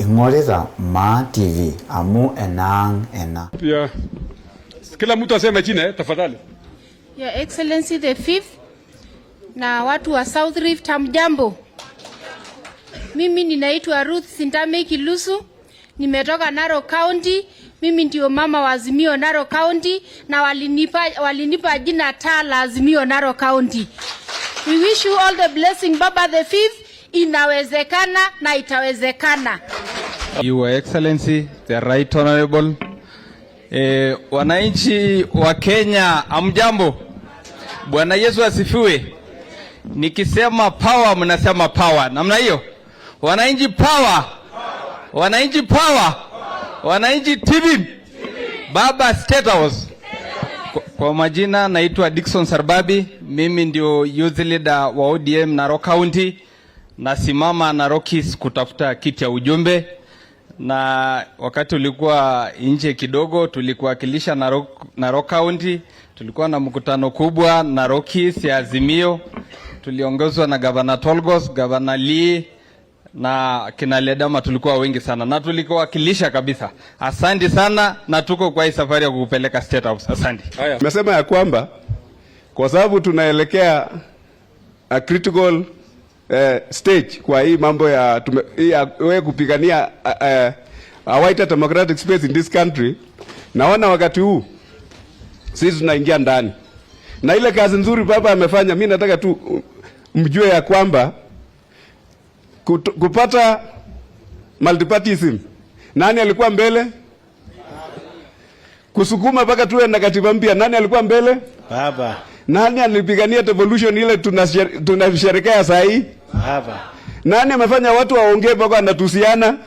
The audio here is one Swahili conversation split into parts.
ing'orita Ma TV amu enang ena. Pia kila mtu aseme jina tafadhali. Your Excellency the Fifth na watu wa South Rift, hamjambo. Mimi ninaitwa Ruth Sintame Kilusu, nimetoka Narok County. Mimi ndio mama wa Azimio Narok County na walinipa jina taa la Azimio Narok County. We wish you all the blessing, Baba the Fifth. Inawezekana na itawezekana. Your Excellency, the Right Honorable, wananchi wa Kenya, amjambo. Bwana Yesu asifiwe. Nikisema power mnasema power. Namna hiyo. Wananchi power. Wananchi power. Wananchi TV. Baba State House. Kwa majina naitwa Dickson Sarbabi. Mimi ndio youth leader wa ODM Narok County. Nasimama Narok East kutafuta kiti ya ujumbe. Na wakati ulikuwa nje kidogo tulikuwakilisha Narok County. Tulikuwa na mkutano kubwa Narok East ya Azimio. Tuliongozwa na Governor Tolgos, Governor Lee na kina Ledama, tulikuwa wengi sana na tulikuwakilisha kabisa. Asante sana na tuko kwa hii safari ya kukupeleka State House. Asante. Haya, nimesema ya kwamba kwa sababu tunaelekea a critical stage kwa hii mambo ya wewe kupigania a white democratic space in this country. Naona wakati huu sisi tunaingia ndani. Na ile kazi nzuri baba amefanya, mimi nataka tu mjue ya kwamba kupata multipartyism, nani alikuwa mbele? Kusukuma mpaka tuwe na katiba mpya, nani alikuwa mbele? Baba. Nani alipigania devolution ile tunasherehekea saa hii? Baba. Nani amefanya watu waongee mpaka wanatusiana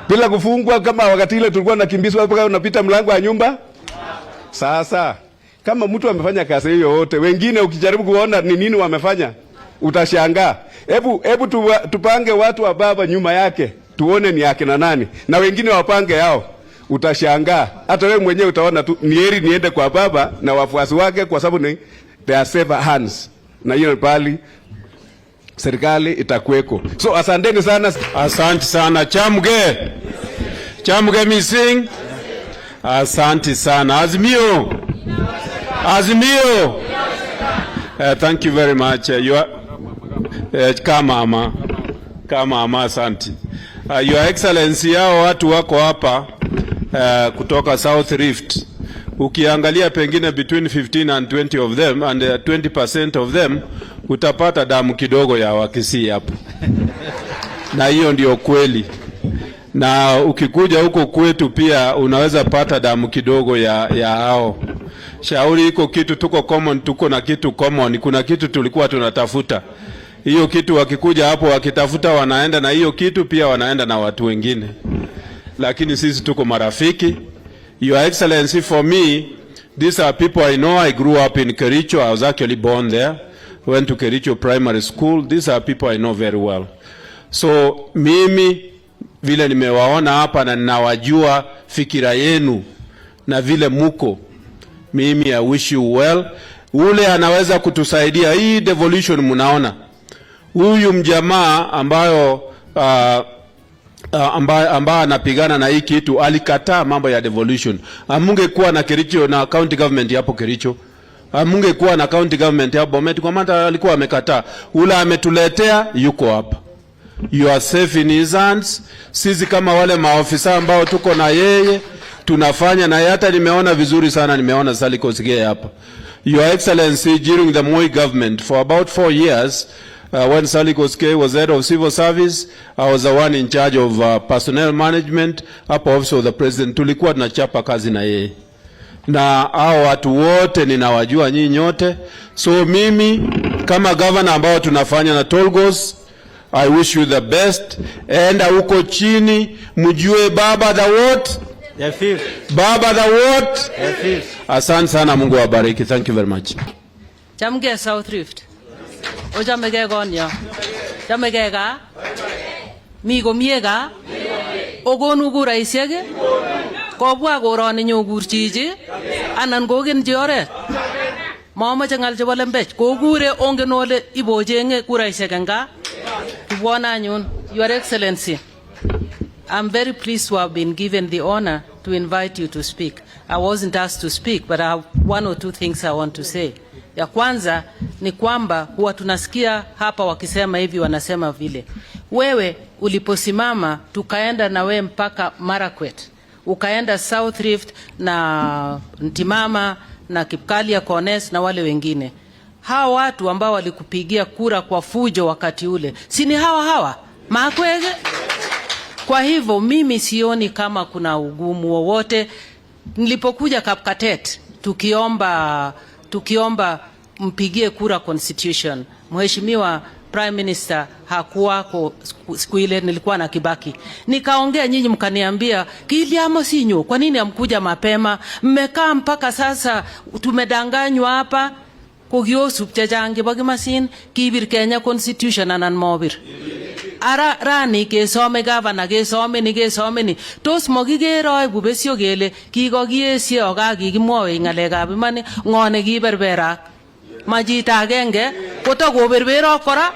bila kufungwa, kama wakati ile tulikuwa nakimbizwa mpaka unapita mlango wa nyumba? Sasa kama mtu amefanya kazi hiyo yote, wengine ukijaribu kuona ni nini wamefanya utashangaa. Hebu tupange watu wa baba nyuma yake, tuone ni yake na nani, na wengine wapange yao, utashangaa. Hata wewe mwenyewe utaona tu ni heri niende kwa baba na wafuasi wake, kwa sababu ni they are safer hands, na hiyo pali serikali itakuweko. So asanteni sana. Asante sana. Chamge missing. Asante sana. Azimio. Thank you very much. You are kama asante. Your Excellency, hao watu wako hapa kutoka South Rift. Ukiangalia pengine between 15 and 20 of them and 20% of them utapata damu kidogo ya Wakisii hapo. Na hiyo ndio kweli. Na ukikuja huko kwetu pia unaweza pata damu kidogo ya hao. Shauri iko kitu tuko common, tuko na kitu common, kuna kitu tulikuwa tunatafuta. Hiyo kitu wakikuja hapo wakitafuta wanaenda na hiyo kitu pia wanaenda na watu wengine. Lakini sisi tuko marafiki. Your Excellency, for me, these are people I know. I grew up in Kericho. I was actually born there. Went to Kericho Primary School. These are people I know very well. So mimi vile nimewaona hapa na ninawajua fikira yenu na vile muko, mimi I wish you well. Ule anaweza kutusaidia hii devolution mnaona. Huyu mjamaa ambayo ambaye anapigana na hii kitu alikataa mambo ya devolution. Amungekuwa na Kericho na county government hapo Kericho. Amungekuwa na county government hapo Bomet, kwa maana alikuwa amekataa. Ule ametuletea yuko hapa. You are safe in his hands. Sisi kama wale maofisa ambao tuko na yeye tunafanya na hata nimeona vizuri sana, nimeona Saliko Sige hapa. Your Excellency, during the Moi government for about 4 years, when Saliko Sige was head of civil service, I was the one in charge of personnel management hapo office of the president. Tulikuwa tunachapa kazi na yeye. Na hao watu wote ninawajua nyinyi nyote. So mimi kama governor ambao tunafanya na Tolgos, I wish you the best. Enda huko chini mjue baba the what? The Fifth. Baba the what? The Fifth. Asante sana, Mungu awabariki. Thank you very much. Chamge South Rift. Ojamege gonya. Chamege ga. Mi komie ga. Ogonu kuraisiek. Kobwa koroni nyokurchiji. Anan kokenji oret. Mamache ngal chebo lembech. Kokure ongen ole ibochenge kuraisiek nga. Kibwana anyun, Your Excellency. I'm very pleased to have been given the honor to invite you to speak. I wasn't asked to speak, but I have one or two things I want to say. Ya kwanza ni kwamba huwa tunasikia hapa wakisema hivi, wanasema vile. Wewe uliposimama tukaenda na we mpaka Marakwet, ukaenda South Rift na Ntimama na Kipkalia Kones na wale wengine. Hawa watu ambao walikupigia kura kwa fujo wakati ule, si ni hawa Makwege? Kwa hivyo mimi sioni kama kuna ugumu wowote. Nilipokuja Kapkatet tukiomba mpigie kura constitution, Mheshimiwa Prime Minister hakuwako siku ile, nilikuwa na Kibaki. Nikaongea, nyinyi mkaniambia Kiliamo sinyo, kwa nini hamkuja mapema? Mmekaa mpaka sasa, tumedanganywa hapa. Kogiosu pchajange bagimasin kibir Kenya constitution anan mobir. Ara rani kesome governor kesome ni tos mokigeroi bubesio gele kikokiesio kakikimwoe ngalekab iman ngone kiberberak majita agenge kotokoberberok kora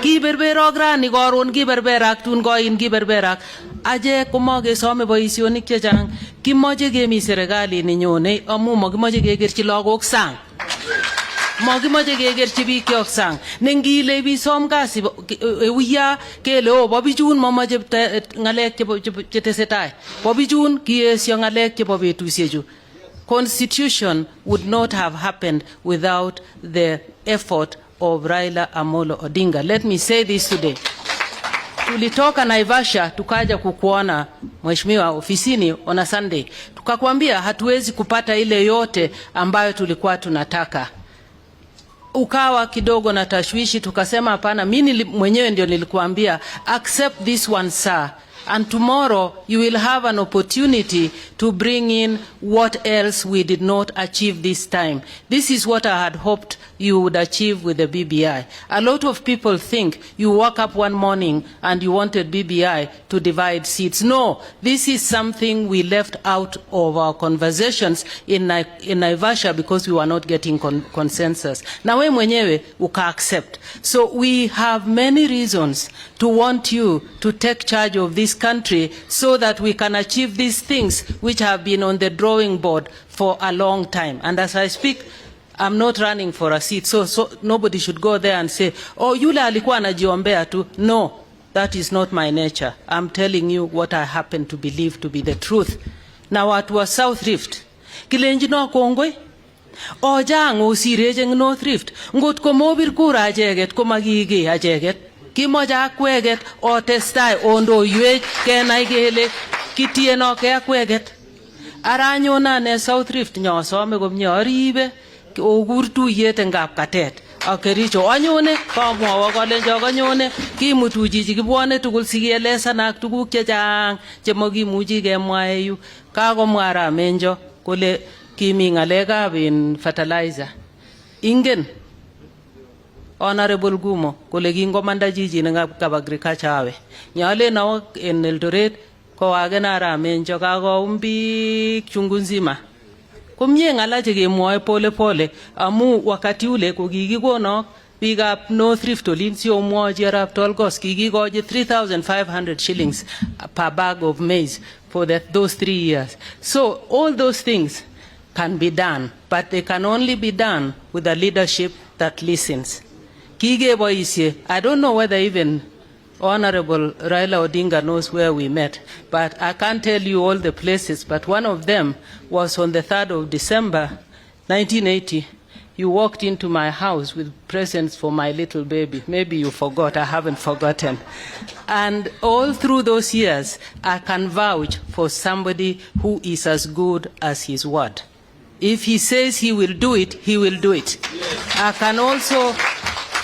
kiberberok rani koron kiberberak tun koin kiberberak aje komokesome boisionik chechang kimoche kemi serikali ninyone amu mokimoche kekerchi lagok sang mokimoche kekerchi biik kyok sang nengile bisom kasi uya kele bobichun momoche ngalek chetesetai bobichun kiesio ngalek chebo betusiechu. Constitution would not have happened without the effort of Raila Amolo Odinga. Let me say this today. Tulitoka Naivasha tukaja kukuona Mheshimiwa ofisini on Sunday. Tukakwambia hatuwezi kupata ile yote ambayo tulikuwa tunataka. Ukawa kidogo na tashwishi, tukasema hapana, mimi mwenyewe ndio nilikuambia accept this one sir, and tomorrow you will have an opportunity to bring in what else we did not achieve this time. This is what I had hoped you would achieve with the BBI. A lot of people think you woke up one morning and you wanted BBI to divide seats. No, this is something we left out of our conversations in Naivasha because we were not getting consensus. Na we mwenyewe uka accept. So we have many reasons to want you to take charge of this country so that we can achieve these things which have been on the drawing board for a long time. And as I speak, I'm not running for a seat, so nobody should go there and say, oh, yule alikuwa anajiombea tu. No, that is not my nature. I'm telling you what I happen to believe to be the truth. Na watu wa South Rift, kilenji no kongoi, ojang osirejeng North Rift, ngot ko mobir kura ajeget, ko magigi ajeget, kimoja akweget, otestai, ondo yuej, kenai kele, kitieno ke akweget. Aranyona ne South Rift nyosome komnye aribe, ogurtu yete ngap katet akericho anyone kamwawa kolenjo kanyone kimutu jiji kibwane tugul sikielezana ak tuguk chechang chemokimuchi kemwae yu kakomwa Ramenjo kole kimi ngalekab fertilizer ingen Honorable Gumo kole kingomanda jiji ngap agriculture awe nyale nawo en Eldoret ko agena Ramenjo kakoumbi chungu nzima kumye ngala chekemwoe pole pole amu wakati ule kokikikono biikab North Rift olin si omwochi arap Tolgos kikikochi 3,500 shillings per bag of maize for those 3 years. So all those things can be done, but they can only be done with a leadership that listens. Kikeboisie, I don't know whether even Honorable Raila Odinga knows where we met, but I can't tell you all the places, but one of them was on the 3rd of December, 1980. You walked into my house with presents for my little baby. Maybe you forgot, I haven't forgotten. And all through those years, I can vouch for somebody who is as good as his word. If he says he will do it, he will do it. I can also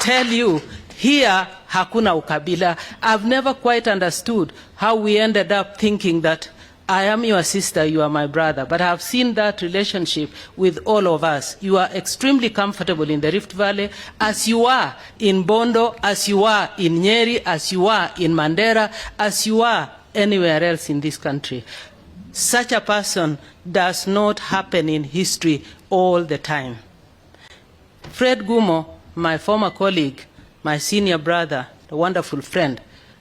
tell you, here, hakuna ukabila. I've never quite understood how we ended up thinking that I am your sister, you are my brother. But I've seen that relationship with all of us. You are extremely comfortable in the Rift Valley, as you are in Bondo, as you are in Nyeri, as you are in Mandera, as you are anywhere else in this country. Such a person does not happen in history all the time. Fred Gumo, my former colleague, my senior brother, a wonderful friend,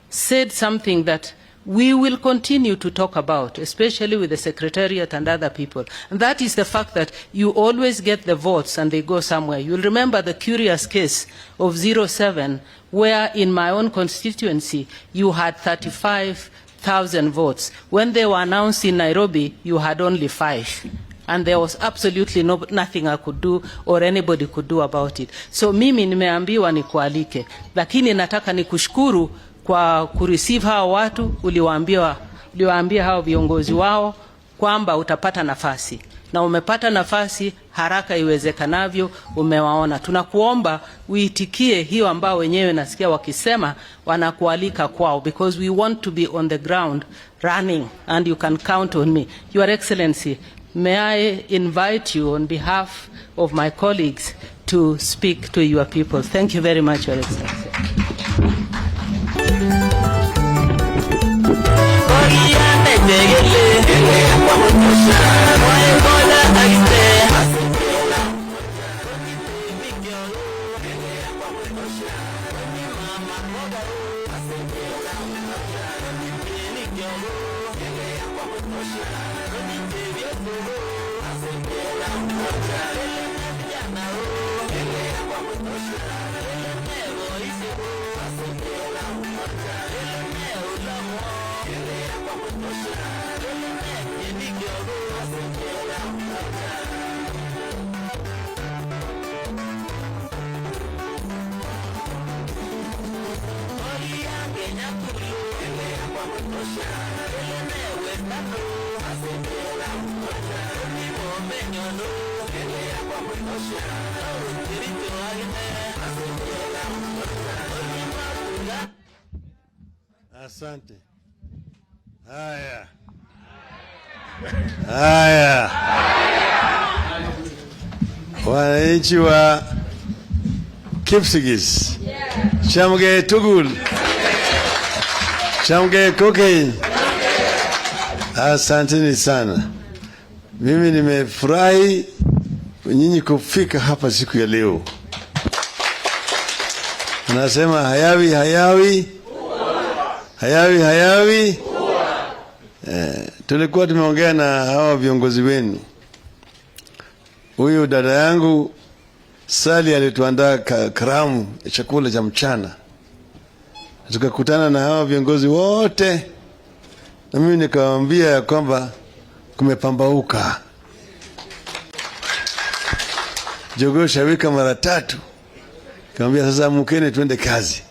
said something that we will continue to talk about, especially with the Secretariat and other people. And that is the fact that you always get the votes and they go somewhere. You'll remember the curious case of 07, where in my own constituency, you had 35,000 votes. When they were announced in Nairobi, you had only 5. And there was absolutely nothing I could do or anybody could do about it. So mimi nimeambiwa nikualike, lakini nataka nikushukuru kwa kureceive hao watu. Uliwaambia hao viongozi wao kwamba utapata nafasi, na umepata nafasi haraka iwezekanavyo, umewaona. Tunakuomba uitikie hiyo ambao wenyewe nasikia wakisema wanakualika kwao, because we want to be on the ground running and you can count on me. Your Excellency, may I invite you on behalf of my colleagues to speak to your people. Thank you very much, Your Excellency. Asante. Haya. Wananchi wa Kipsigis. Chamge Tugul. Chamge Kokei. Asanteni sana. Mimi nimefurahi nyinyi kufika hapa siku ya leo. Nasema hayawi hayawi. Tulikuwa tumeongea na hawa viongozi wenu. Huyu dada yangu Sali alituandaa karamu ya chakula cha mchana. Tukakutana na hawa viongozi wote, na mimi nikawaambia ya kwamba kumepambauka. Jogoo shawika mara 3. Nikamwambia sasa mkeni twende kazi.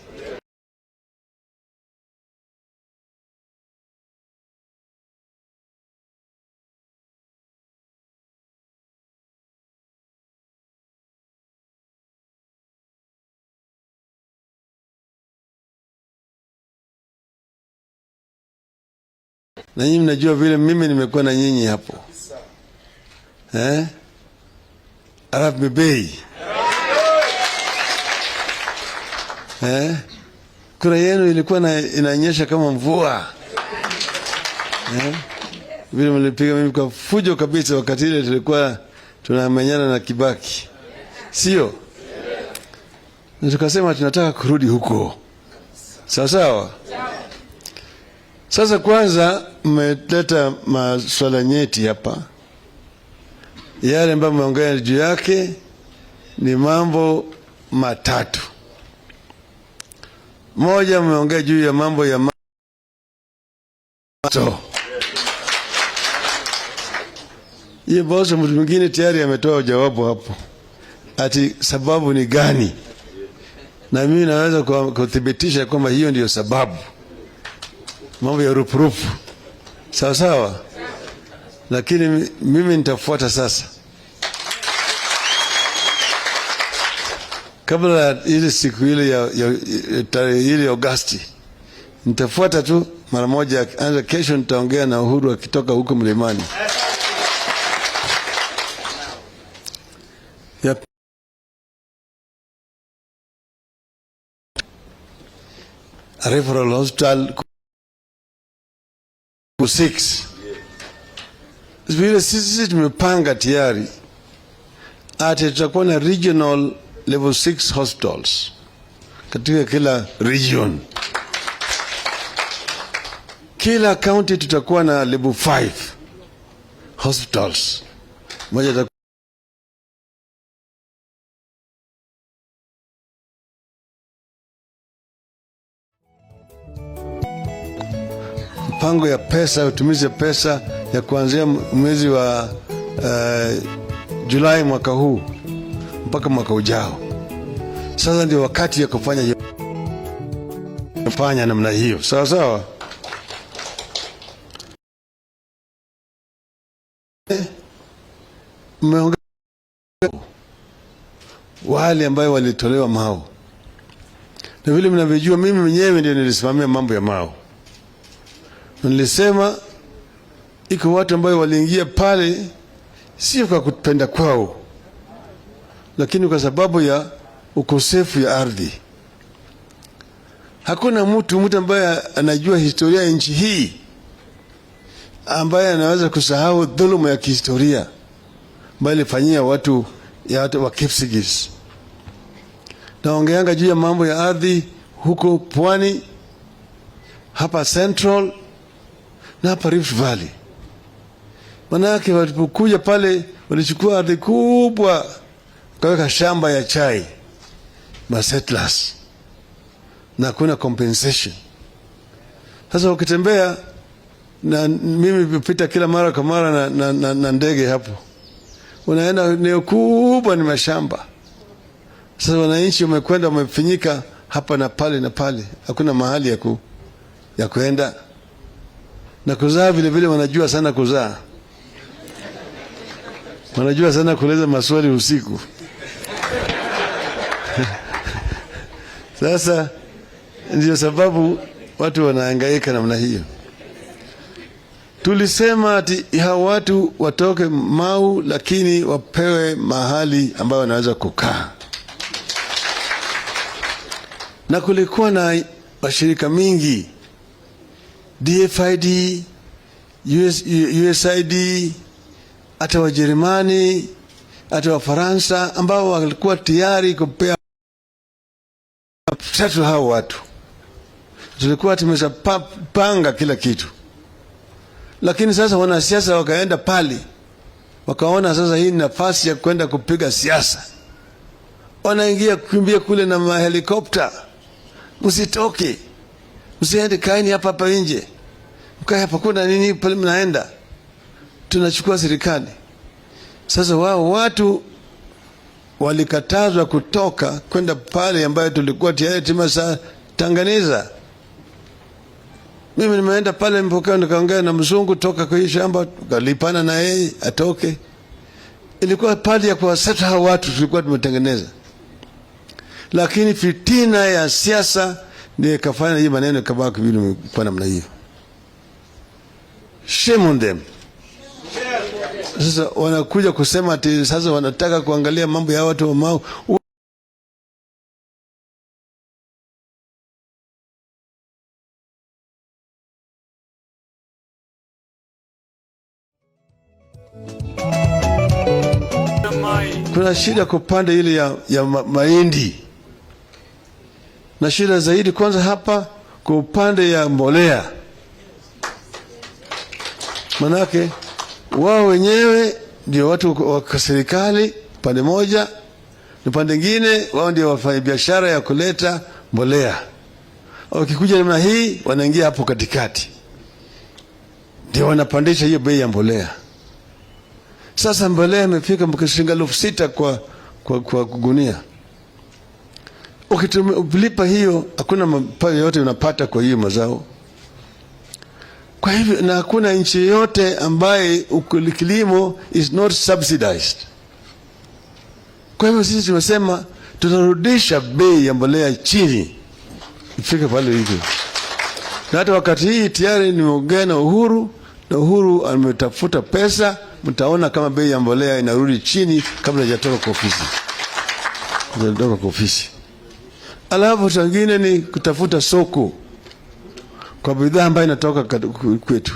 Na nyinyi mnajua vile mimi nimekuwa na nyinyi hapo. Arab Mibei. Kura yenu ilikuwa inanyesha kama mvua. Vile mlipiga mimi kwa fujo kabisa wakati ile tulikuwa tunamenyana na Kibaki. Sio? Na tukasema tunataka kurudi huko. Sawa sawa? Sasa kwanza mmeleta maswala nyeti hapa. Yale ambayo mmeongea juu yake ni mambo matatu. Moja, mmeongea juu ya mambo ya mato. Ye bosi mtu mwingine tayari ametoa jawabu hapo. Ati sababu ni gani? Na mimi naweza kuthibitisha kwamba hiyo ndiyo sababu. Mambo ya rupurupu. Sawa sawa. Lakini mimi nitafuata sasa. Kabla ile siku ile ya ile Agosti, nitafuata tu mara moja. Anza kesho nitaongea na Uhuru akitoka huko mlimani. Referral hospital 6. Vile sisi tumepanga tayari ati tutakuwa na regional level 6 hospitals katika kila region. kila county tutakuwa na level 5 hospitals. Moja mpango ya pesa, utumizi pesa ya kuanzia mwezi wa Julai mwaka huu mpaka mwaka ujao. Sasa ndio wakati ya kufanya namna hiyo. Sawa sawa. Mmeongea wale ambao walitolewa Mau, na vile mnavyojua mimi mwenyewe ndio nilisimamia mambo ya Mau. Nilisema iko watu ambao waliingia pale sio kwa kupenda kwao, lakini kwa sababu ya ukosefu ya ardhi. Hakuna mtu ambaye anajua historia ya nchi hii ambaye anaweza kusahau dhuluma ya kihistoria ambayo ilifanyia watu wa Kipsigis. Naongeanga juu ya mambo ya ardhi huko Pwani, hapa Central na hapa Rift Valley. Manake walipokuja pale walichukua ardhi kubwa kaweka shamba ya chai settlers, na kuna compensation. Sasa ukitembea na mimi pita kila mara kwa mara na ndege hapo, unaenda eneo kubwa ni mashamba. Sasa wananchi wamekwenda wamefinyika hapa na pale, hakuna mahali ya kuenda. Na kuzaa vile vile wanajua sana kuzaa, wanajua sana kuuliza maswali usiku. Sasa ndio sababu watu wanahangaika namna hiyo. Tulisema ati hao watu watoke Mau, lakini wapewe mahali ambayo wanaweza kukaa. Na kulikuwa na mashirika mingi, DFID, USAID, hata Wajerumani, hata Wafaransa ambao walikuwa tayari kupea tatu hao watu. Tulikuwa tumeshapanga kila kitu. Lakini sasa wanasiasa wakaenda pale, wakaona sasa hii nafasi ya kwenda kupiga siasa. Wanaingia kukimbia kule na mahelikopta. Msitoke, msiende, kaeni hapa nje. Mkae hapa, kuna nini pale mnaenda? Tunachukua serikali. Sasa wao watu walikatazwa kutoka kwenda pale ambayo tulikuwa tayari tumeshatanganiza. Mimi nimeenda pale mpokea, nikaongea na mzungu toka kwa hii shamba, tukalipana na yeye atoke. Ilikuwa pale ya kuwaseta hao watu tulikuwa tumetengeneza. Lakini fitina ya siasa ndio ikafanya hii maneno kabaki vile kwa namna hiyo. Shame on them. Sasa wanakuja kusema ati sasa wanataka kuangalia mambo ya watu wa Mau. Kuna shida kwa pande ile ya mahindi. Na shida zaidi kwanza hapa kwa upande ya mbolea. Manake wao wenyewe ndio watu wa serikali pande moja, na pande nyingine wao ndio wafanya biashara ya kuleta mbolea. Wakikuja namna hii wanaingia hapo katikati, ndio wanapandisha hiyo bei ya mbolea. Sasa mbolea imefika shilingi 6,000 kwa gunia. Ukilipa hiyo hakuna mapato yote unapata kwa hiyo mazao. Kwa hivyo na hakuna nchi yote ambaye kilimo is not subsidized. Kwa hivyo sisi tumesema tutarudisha bei ya mbolea chini ifike pale hivi. Na hata wakati hii tayari nimeongea na Uhuru, na Uhuru ametafuta pesa, mtaona kama bei ya mbolea inarudi chini kabla hajatoka kwa ofisi. Hajatoka kwa ofisi. Alafu tangine ni kutafuta soko kwa bidhaa ambayo inatoka kwetu.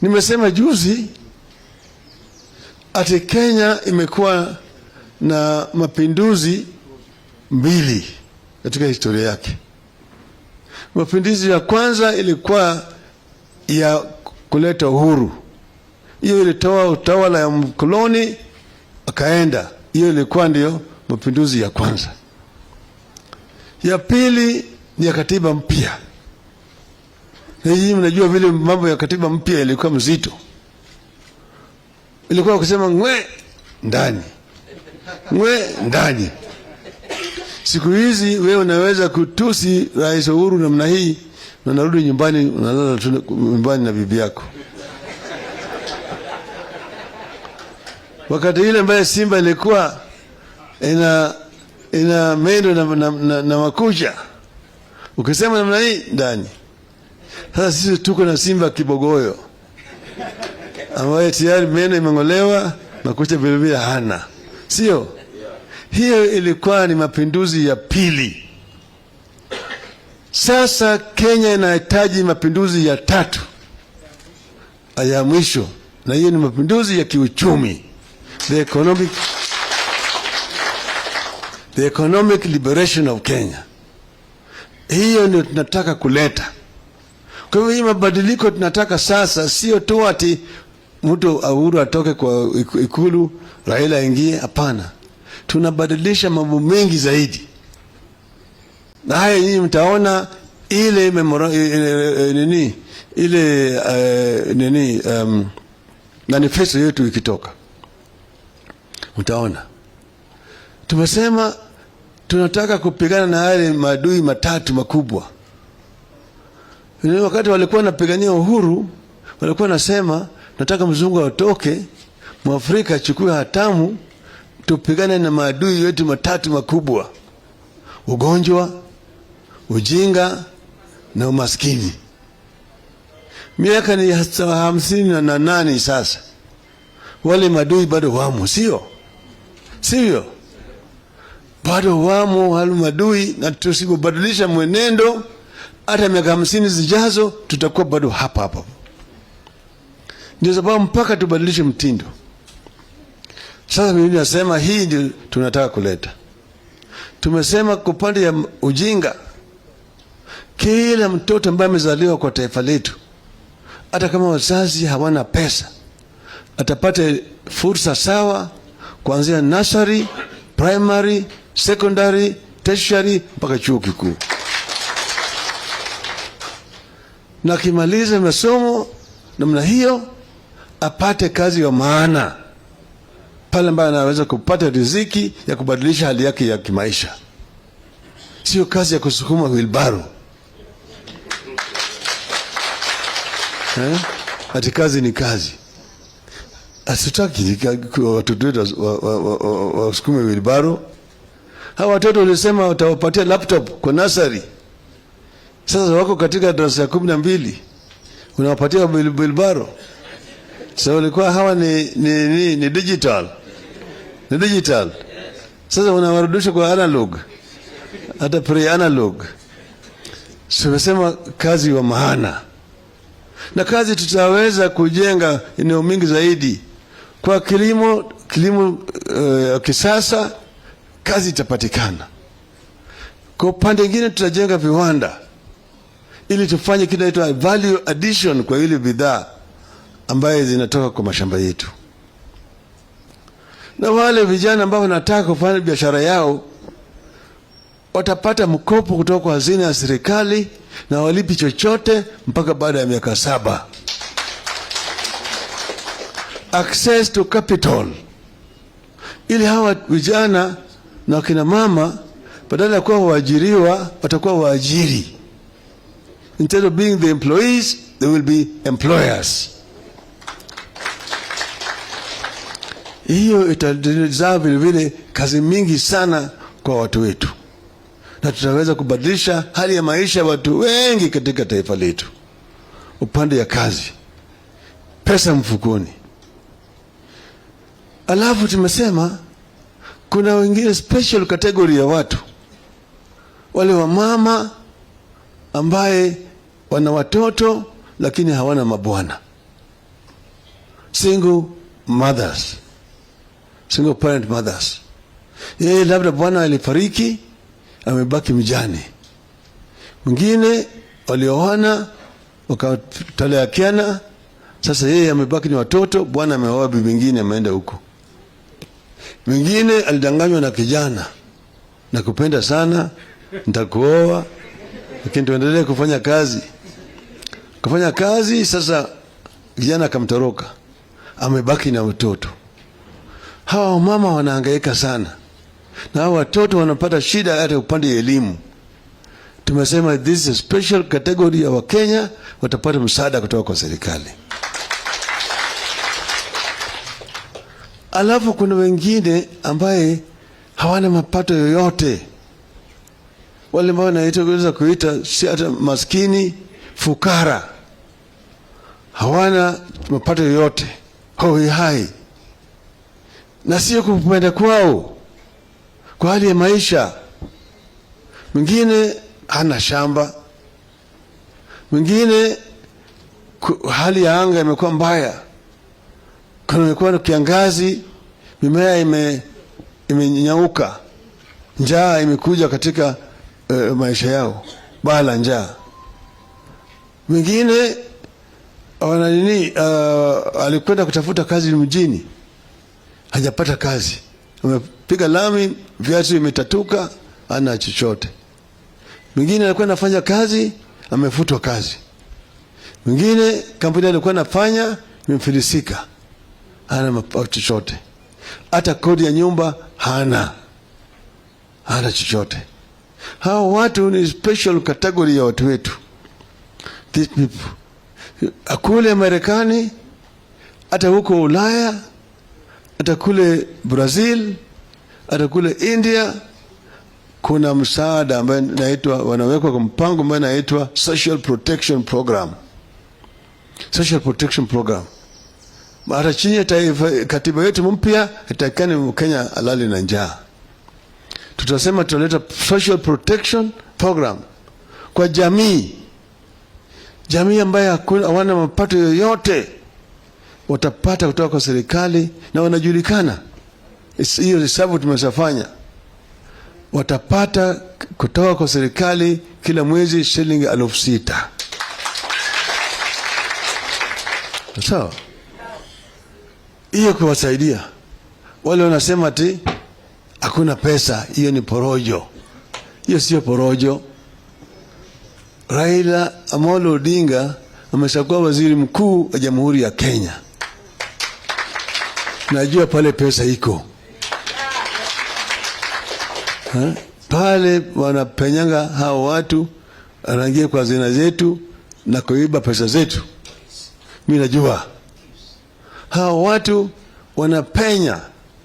Nimesema juzi ati Kenya imekuwa na mapinduzi 2 katika historia yake. Mapinduzi ya kwanza ilikuwa ya kuleta uhuru. Hiyo ilitoa utawala ya mkoloni akaenda. Hiyo ilikuwa ndio mapinduzi ya kwanza. Ya pili ni ya katiba mpya. Na hii mnajua vile mambo ya katiba mpya ilikuwa mzito. Ilikuwa kusema ngwe ndani. Ngwe ndani. Siku hizi wewe unaweza kutusi Rais Uhuru namna hii na unarudi nyumbani, unalala nyumbani na bibi yako. Wakati ile ambaye Simba ilikuwa ina meno na makucha, ukisema namna hii ndani. Sasa sisi tuko na Simba kibogoyo ambaye tayari meno imengolewa, makucha vile hana. Sio? Hiyo ilikuwa ni mapinduzi ya pili. Sasa Kenya inahitaji mapinduzi ya tatu, ya mwisho, na hiyo ni mapinduzi ya kiuchumi, the economic liberation of Kenya. Hiyo ndio tunataka kuleta. Kwa hivyo hii mabadiliko tunataka sasa sio tu ati mtu Uhuru atoke kwa ikulu, Raila aingie. Hapana, tunabadilisha mambo mengi zaidi. Na haya nyinyi mtaona ile manifesto yetu ikitoka, mtaona tumesema tunataka kupigana na yale maadui matatu makubwa. Wakati walikuwa wanapigania uhuru, walikuwa nasema nataka mzungu atoke, Mwafrika achukue hatamu, tupigane na maadui wetu matatu makubwa: ugonjwa, ujinga na umaskini. Miaka ni 58 sasa, wale maadui bado wamo, sio? Bado wamo wale maadui, na tusipobadilisha mwenendo hata miaka 50 zijazo tutakuwa bado hapa. Ndio sababu mpaka tubadilishe mtindo. Sasa mimi nasema hii ndio tunataka kuleta. Tumesema kwa upande ya ujinga, kila mtoto ambaye amezaliwa kwa taifa letu, hata kama wazazi hawana pesa, atapata fursa sawa kuanzia nursery, primary, secondary, tertiary mpaka chuo kikuu. Na kimaliza masomo namna hiyo, apate kazi ya maana pale ambapo anaweza kupata riziki ya kubadilisha hali yake ya kimaisha. Sio kazi ya kusukuma wheelbarrow. Ati kazi ni kazi. Asitaki watoto wetu wasukume wheelbarrow. Hawa watoto walisema watawapatia laptop kwa nursery. Sasa wako katika darasa ya 12. Unawapatia wheelbarrow. So walikuwa hawa ni digital. Ni digital. Sasa unawarudisha kwa analog. Hata pre-analog. So nasema kazi wa maana. Na kazi tutaweza kujenga eneo mingi zaidi. Kwa kilimo kisasa, kazi itapatikana. Kwa upande mwingine tutajenga viwanda ili tufanye kile inaitwa value addition kwa ile bidhaa ambaye zinatoka kwa mashamba yetu. Na wale vijana ambao wanataka kufanya biashara yao watapata mkopo kutoka kwa hazina ya serikali na walipi chochote mpaka baada ya miaka 7. Access to capital. Ili hawa vijana na kina mama badala ya kuwa waajiriwa watakuwa waajiri. Instead of being the employees, they will be employers. Hiyo itazaa vile kazi mingi sana kwa watu wetu. Na tutaweza kubadilisha hali ya maisha ya watu wengi katika taifa letu. Upande ya kazi, pesa mfukoni. Alafu tumesema kuna wengine special category ya watu, wale wa mama ambaye wana watoto lakini hawana mabwana, single mothers, single parent mothers. Yeye labda bwana alifariki, amebaki mjane. Mwingine walioana wakataleakiana, sasa yeye amebaki ni watoto, bwana ameoa bibi nyingine ameenda huko. Mwingine alidanganywa na kijana, nakupenda sana, nitakuoa, lakini tuendelee kufanya kazi. Kufanya kazi, sasa kijana akamtoroka, amebaki na watoto. Hawa mama wanahangaika sana, na hawa watoto wanapata shida hata upande wa elimu. Tumesema this is a special category ya Wakenya, watapata msaada kutoka kwa serikali. Alafu kuna wengine ambaye hawana mapato yoyote, wale ambao wanaweza kuita si hata maskini, fukara, hawana mapato yoyote, hoi hai, na sio kupenda kwao, kwa hali ya maisha. Mwingine hana shamba, mwingine hali ya anga imekuwa mbaya, kumekuwa kiangazi, mimea imenyauka, njaa imekuja katika maisha yao, bala njaa. Mwingine alikwenda kutafuta kazi mjini, hajapata kazi, amepiga lami, viatu vimetatuka, hana chochote. Mwingine alikuwa anafanya kazi, amefutwa kazi. Mwingine kampuni alikuwa anafanya imefilisika, hana mapato chochote, hata kodi ya nyumba hana chochote. Hao watu ni special category ya watu wetu. These people, kule Marekani, hata huko Ulaya, hata kule Brazil, hata kule India, kuna msaada ambaye wanawekwa kwa mpango ambao unaitwa Social Protection Program. Social Protection Program. Mara chini ya katiba yetu mpya itakani Mkenya alali na njaa. Tutasema tunaleta Social Protection Program kwa jamii ambayo hawana mapato yoyote, watapata kutoka kwa serikali na wanajulikana. Hiyo hesabu tumeshafanya. Watapata kutoka kwa serikali kila mwezi shilingi 6,000. Sawa? Hiyo kuwasaidia. Wale wanasema ati hakuna pesa, hiyo ni porojo. Hiyo sio porojo. Raila Amolo Odinga ameshakuwa waziri mkuu wa Jamhuri ya Kenya. Najua pale pesa iko. Pale wanapenyanga hao watu, anaingia kwa hazina zetu na kuiba pesa zetu. Mimi najua hao watu wanapenya.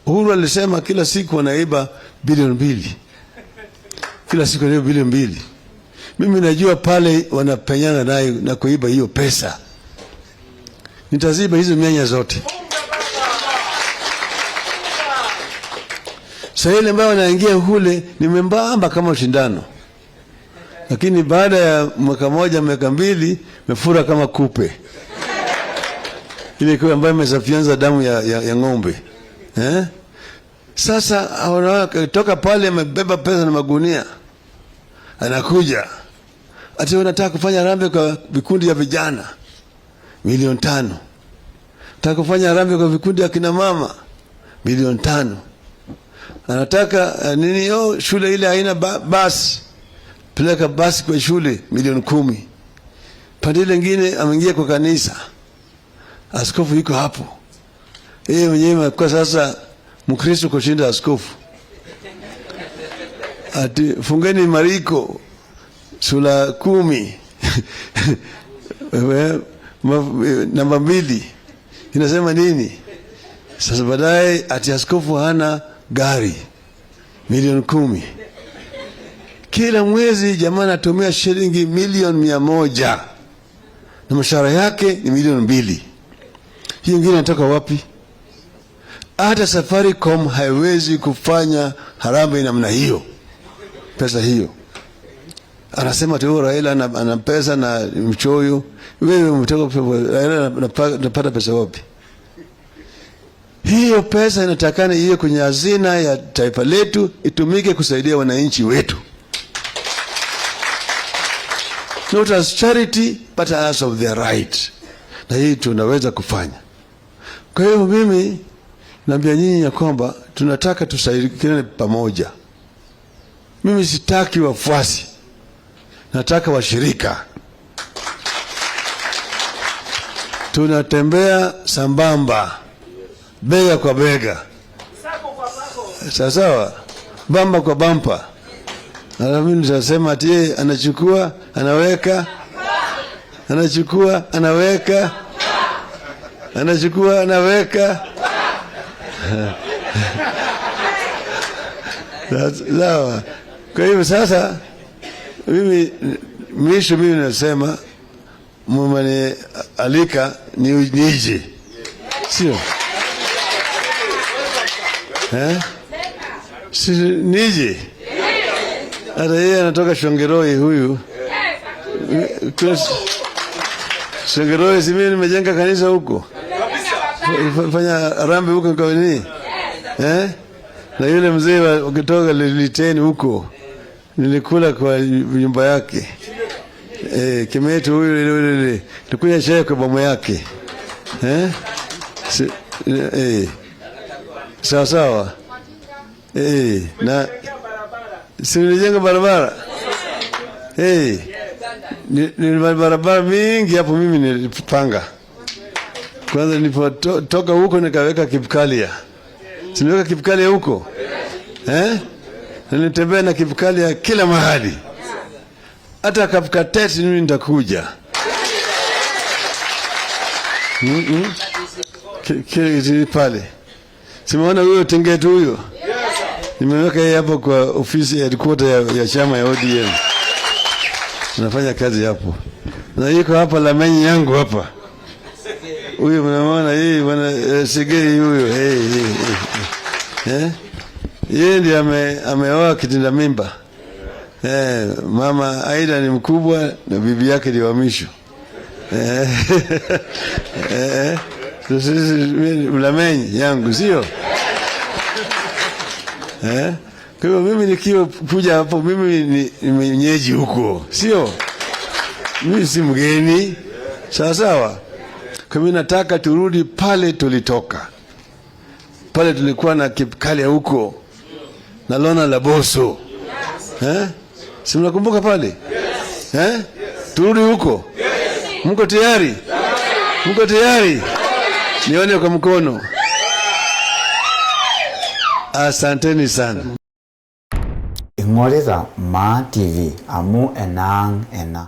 Uhuru alisema kila siku wanaiba bilioni 2. Kila siku wanaiba bilioni 2. Mimi najua pale wanapenyana nayo na kuiba hiyo pesa. Nitaziba hizo mianya zote. Sasa ile ambayo wanaingia hule ni membamba kama shindano. Lakini baada ya mwaka moja, mwaka mbili, mefura kama kupe. Ile kwa ambayo imesafyanza damu ya ng'ombe. Sasa wanatoka pale amebeba pesa na magunia. Anakuja. Ati wanataka kufanya harambee kwa vikundi ya vijana. 5 milioni. Nataka kufanya harambee kwa vikundi ya kina mama. 5 milioni. Anataka shule ile haina basi, peleka basi kwa shule 10 milioni. Pande lingine ameingia kwa kanisa, askofu yuko hapo, yeye mwenyewe kwa sasa Mkristo kushinda askofu. Ati fungeni Mariko sura 10 namba 2 inasema nini? Sasa baadaye ati askofu hana gari 10 milioni. Kila mwezi jamaa anatumia shilingi 100,000 na mshahara yake ni 2 milioni. Hiyo ingine inatoka wapi? Hata Safaricom haiwezi kufanya harambee namna hiyo. Pesa hiyo. Anasema tu Raila ana pesa na mchoyo. Wewe umetoka Raila anapata pesa wapi? Hiyo pesa inatakana iwe kwenye hazina ya taifa letu, itumike kusaidia wananchi wetu. not as charity but as of their right, na hii tunaweza kufanya. Kwa hiyo mimi naambia nyinyi ya kwamba tunataka tusaidiane pamoja. Mimi sitaki wafuasi, nataka washirika. Tunatembea sambamba, bega kwa bega, sawa, bamba kwa bampa. Na mimi nitasema ati anachukua anaweka, anachukua anaweka, anachukua anaweka. Sawa. Kwa hiyo sasa mimi nasema mumani alika nije, sio si nije. Hata yeye anatoka Shongeroi huyu. Shongeroi, si mimi nimejenga kanisa huko, fanya rambi huko kwa nini na yule mzee ukitoka Liteni huko nilikula kwa nyumba yake. Kimetu huyu nilikuja shehe kwa bomo yake. Sawa. Na si nilijenga barabara. Ni barabara mingi hapo mimi nilipanga. Kwanza nilipotoka huko nikaweka Kipkalia. Simeweka Kipkalia huko. Nilitembea na Kipkalia kila mahali. Hata Kapkateti mimi nitakuja. Kile pale. Simeona huyo Tengetu huyo. Nimeweka yeye hapo kwa ofisi ya headquarter ya chama ya ODM. Tunafanya kazi hapo. Na yuko hapa Lamenyi yangu hapa. Huyo mnaona yeye bwana Segei huyo. Yeye ndiye ameoa kitinda mimba. Mama Aida ni mkubwa na bibi yake ni wa mwisho. Sisi Lamenyi yangu sio? Kwa hiyo mimi nikiwa kuja hapo mimi ni mwenyeji huko, sio? Mimi si mgeni. Sawa. Kwa mimi nataka turudi pale tulitoka. Pale tulikuwa na Kipkalia huko. Na Lona la Boso. Si mnakumbuka pale? Turudi huko. Mko tayari? Mko tayari? Nione kwa mkono. Asanteni sana. Ingoreza Ma TV amu enang ena.